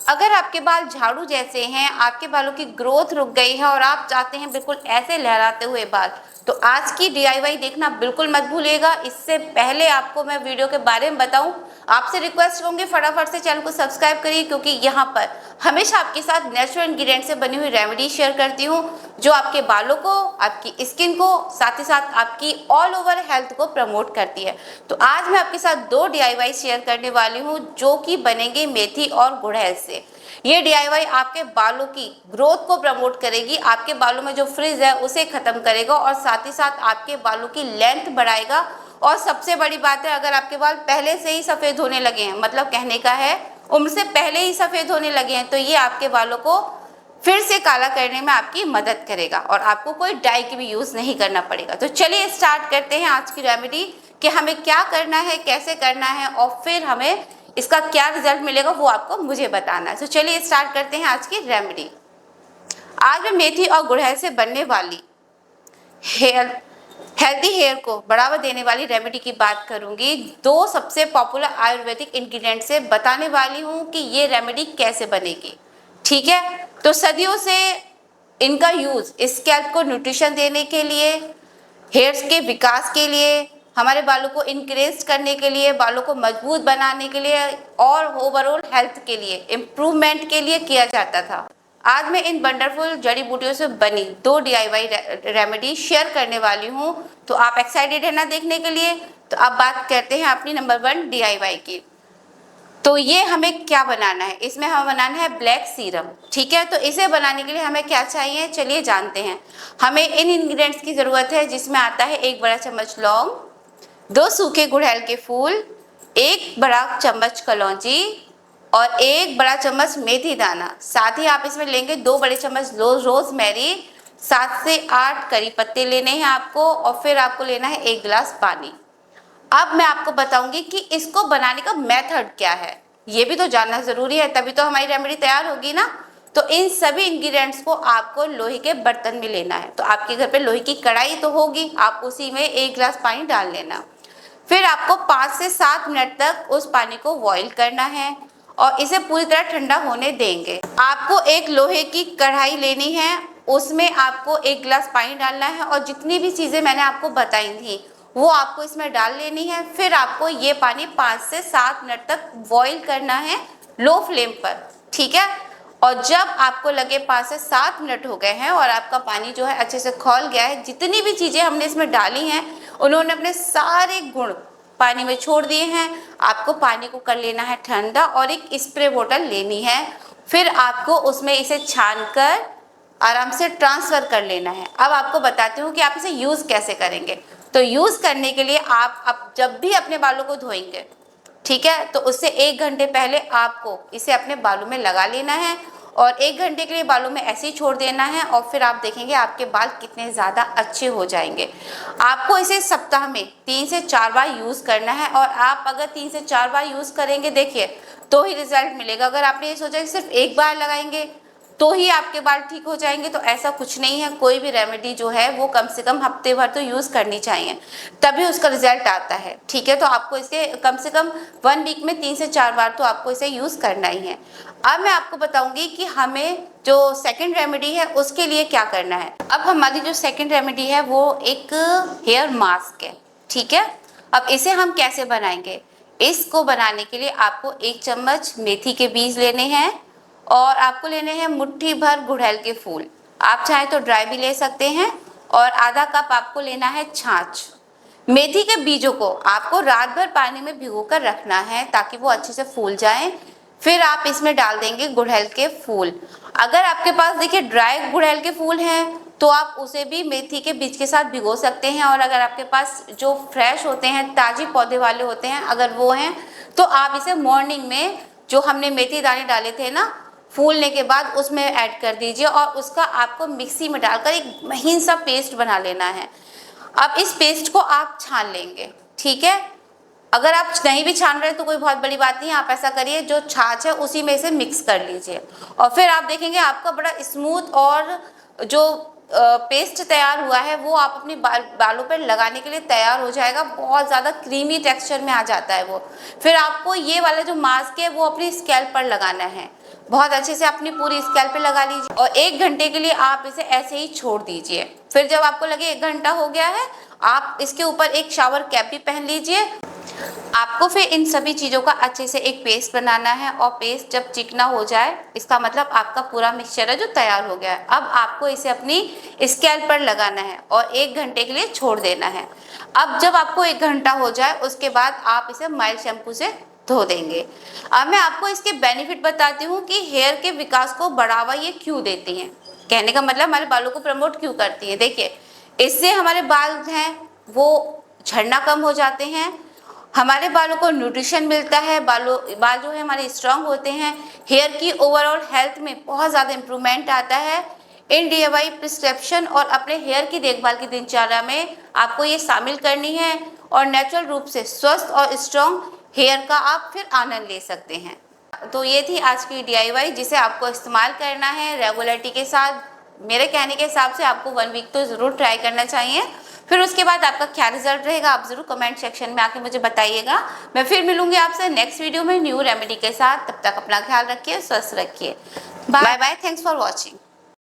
अगर आपके बाल झाड़ू जैसे हैं, आपके बालों की ग्रोथ रुक गई है और आप चाहते हैं बिल्कुल ऐसे लहराते हुए बाल, तो आज की DIY देखना बिल्कुल मत भूलिएगा। इससे पहले आपको मैं वीडियो के बारे में बताऊं, आपसे रिक्वेस्ट करूंगी फटाफट से चैनल को सब्सक्राइब करिए, क्योंकि यहाँ पर हमेशा आपके साथ नेचुरल इंग्रेडिएंट से बनी हुई रेमेडी शेयर करती हूँ जो आपके बालों को, आपकी स्किन को, साथ ही साथ आपकी ऑल ओवर हेल्थ को प्रमोट करती है। तो आज मैं आपके साथ 2 DIY शेयर करने वाली हूँ जो कि बनेंगे मेथी और गुड़हल से। ये DIY आपके बालों की ग्रोथ को प्रमोट करेगी, आपके बालों में जो फ्रिज है उसे खत्म करेगा और साथ ही साथ आपके बालों की लेंथ बढ़ाएगा। और सबसे बड़ी बात है, अगर आपके बाल पहले से ही सफेद होने लगे हैं, मतलब कहने का है उम्र से पहले ही सफेद होने लगे हैं, तो ये आपके बालों को फिर से काला करने में आपकी मदद करेगा और आपको कोई डाई की भी यूज नहीं करना पड़ेगा। तो चलिए स्टार्ट करते हैं आज की रेमेडी कि हमें क्या करना है, कैसे करना है और फिर हमें इसका क्या रिजल्ट मिलेगा वो आपको मुझे बताना है। तो चलिए स्टार्ट करते हैं आज की रेमेडी। आज मैं मेथी और गुड़हल से बनने वाली हेल्दी हेयर को बढ़ावा देने वाली रेमेडी की बात करूंगी। 2 सबसे पॉपुलर आयुर्वेदिक इंग्रेडिएंट से बताने वाली हूं कि ये रेमेडी कैसे बनेगी। ठीक है, तो सदियों से इनका यूज स्कैल्प को न्यूट्रिशन देने के लिए, हेयर्स के विकास के लिए, हमारे बालों को इंक्रेज करने के लिए, बालों को मजबूत बनाने के लिए और ओवरऑल हेल्थ के लिए, इम्प्रूवमेंट के लिए किया जाता था। आज मैं इन वंडरफुल जड़ी बूटियों से बनी 2 DIY रेमेडी शेयर करने वाली हूँ। तो आप एक्साइटेड है ना देखने के लिए? तो अब बात करते हैं अपनी नंबर 1 DIY की। तो ये हमें क्या बनाना है, इसमें हमें बनाना है ब्लैक सीरम। ठीक है, तो इसे बनाने के लिए हमें क्या चाहिए चलिए जानते हैं। हमें इन इंग्रेडिएंट्स की ज़रूरत है जिसमें आता है 1 बड़ा चम्मच लौंग, 2 सूखे गुड़हल के फूल, 1 बड़ा चम्मच कलौंजी और 1 बड़ा चम्मच मेथी दाना। साथ ही आप इसमें लेंगे 2 बड़े चम्मच रोजमेरी, 7 से 8 करी पत्ते लेने हैं आपको और फिर आपको लेना है 1 गिलास पानी। अब मैं आपको बताऊंगी कि इसको बनाने का मेथड क्या है, ये भी तो जानना जरूरी है, तभी तो हमारी रेमेडी तैयार होगी ना। तो इन सभी इंग्रेडिएंट्स को आपको लोहे के बर्तन में लेना है। तो आपके घर पे लोहे की कढ़ाई तो होगी, आप उसी में 1 गिलास पानी डाल लेना। फिर आपको 5 से 7 मिनट तक उस पानी को बॉईल करना है और इसे पूरी तरह ठंडा होने देंगे। आपको एक लोहे की कढ़ाई लेनी है, उसमें आपको 1 गिलास पानी डालना है और जितनी भी चीज़ें मैंने आपको बताई थी वो आपको इसमें डाल लेनी है। फिर आपको ये पानी 5 से 7 मिनट तक बॉईल करना है लो फ्लेम पर। ठीक है, और जब आपको लगे 5 से 7 मिनट हो गए हैं और आपका पानी जो है अच्छे से खौल गया है, जितनी भी चीज़ें हमने इसमें डाली हैं उन्होंने अपने सारे गुण पानी में छोड़ दिए हैं। आपको पानी को कर लेना है ठंडा और एक स्प्रे बोतल लेनी है। फिर आपको उसमें इसे छान कर आराम से ट्रांसफ़र कर लेना है। अब आपको बताती हूँ कि आप इसे यूज़ कैसे करेंगे। तो यूज़ करने के लिए आप जब भी अपने बालों को धोएंगे, ठीक है, तो उससे 1 घंटे पहले आपको इसे अपने बालों में लगा लेना है और 1 घंटे के लिए बालों में ऐसे ही छोड़ देना है और फिर आप देखेंगे आपके बाल कितने ज़्यादा अच्छे हो जाएंगे। आपको इसे सप्ताह में 3 से 4 बार यूज़ करना है और आप अगर 3 से 4 बार यूज़ करेंगे देखिए तो ही रिजल्ट मिलेगा। अगर आपने ये सोचा कि सिर्फ 1 बार लगाएंगे तो ही आपके बाल ठीक हो जाएंगे, तो ऐसा कुछ नहीं है। कोई भी रेमेडी जो है वो कम से कम हफ्ते भर तो यूज़ करनी चाहिए, तभी उसका रिजल्ट आता है। ठीक है, तो आपको इसे कम से कम 1 वीक में 3 से 4 बार तो आपको इसे यूज़ करना ही है। अब मैं आपको बताऊंगी कि हमें जो सेकंड रेमेडी है उसके लिए क्या करना है। अब हमारी जो सेकंड रेमेडी है वो एक हेयर मास्क है। ठीक है, अब इसे हम कैसे बनाएंगे, इसको बनाने के लिए आपको 1 चम्मच मेथी के बीज लेने हैं और आपको लेने हैं मुट्ठी भर गुड़हल के फूल, आप चाहे तो ड्राई भी ले सकते हैं, और आधा कप आपको लेना है छाछ। मेथी के बीजों को आपको रात भर पानी में भिगोकर रखना है ताकि वो अच्छे से फूल जाएं। फिर आप इसमें डाल देंगे गुड़हल के फूल। अगर आपके पास देखिए ड्राई गुड़हल के फूल हैं तो आप उसे भी मेथी के बीज के साथ भिगो सकते हैं, और अगर आपके पास जो फ्रेश होते हैं, ताज़ी पौधे वाले होते हैं, अगर वो हैं तो आप इसे मॉर्निंग में जो हमने मेथी दाने डाले थे ना फूलने के बाद उसमें ऐड कर दीजिए और उसका आपको मिक्सी में डालकर एक महीन सा पेस्ट बना लेना है। अब इस पेस्ट को आप छान लेंगे। ठीक है, अगर आप नहीं भी छान रहे तो कोई बहुत बड़ी बात नहीं है, आप ऐसा करिए जो छाछ है उसी में इसे मिक्स कर लीजिए और फिर आप देखेंगे आपका बड़ा स्मूथ और जो पेस्ट तैयार हुआ है वो आप अपने बालों पर लगाने के लिए तैयार हो जाएगा। बहुत ज़्यादा क्रीमी टेक्सचर में आ जाता है वो। फिर आपको ये वाला जो मास्क है वो अपनी स्कैल्प पर लगाना है। बहुत अच्छे से अपनी पूरी स्कैल्प पे लगा लीजिए और 1 घंटे के लिए आप इसे ऐसे ही छोड़ दीजिए। फिर जब आपको लगे 1 घंटा हो गया है, आप इसके ऊपर एक शावर कैप भी पहन लीजिए। आपको फिर इन सभी चीज़ों का अच्छे से एक पेस्ट बनाना है और पेस्ट जब चिकना हो जाए, इसका मतलब आपका पूरा मिक्सचर है जो तैयार हो गया है। अब आपको इसे अपनी स्कैल्प पर लगाना है और 1 घंटे के लिए छोड़ देना है। अब जब आपको 1 घंटा हो जाए, उसके बाद आप इसे माइल्ड शैम्पू से धो देंगे। अब मैं आपको इसके बेनिफिट बताती हूँ कि हेयर के विकास को बढ़ावा ये क्यों देती हैं। कहने का मतलब हमारे बालों को प्रमोट क्यों करती हैं। देखिए, इससे हमारे बाल हैं वो झड़ना कम हो जाते हैं, हमारे बालों को न्यूट्रिशन मिलता है, बाल जो है हमारे स्ट्रांग होते हैं, हेयर की ओवरऑल हेल्थ में बहुत ज़्यादा इम्प्रूवमेंट आता है। इन DIY प्रिस्क्रिप्शन और अपने हेयर की देखभाल की दिनचर्या में आपको ये शामिल करनी है और नेचुरल रूप से स्वस्थ और स्ट्रांग हेयर का आप फिर आनंद ले सकते हैं। तो ये थी आज की DIY जिसे आपको इस्तेमाल करना है रेगुलरिटी के साथ। मेरे कहने के हिसाब से आपको 1 वीक तो ज़रूर ट्राई करना चाहिए। फिर उसके बाद आपका क्या रिजल्ट रहेगा आप ज़रूर कमेंट सेक्शन में आके मुझे बताइएगा। मैं फिर मिलूंगी आपसे नेक्स्ट वीडियो में न्यू रेमेडी के साथ। तब तक अपना ख्याल रखिए, स्वस्थ रखिए। Bye bye, thanks for watching.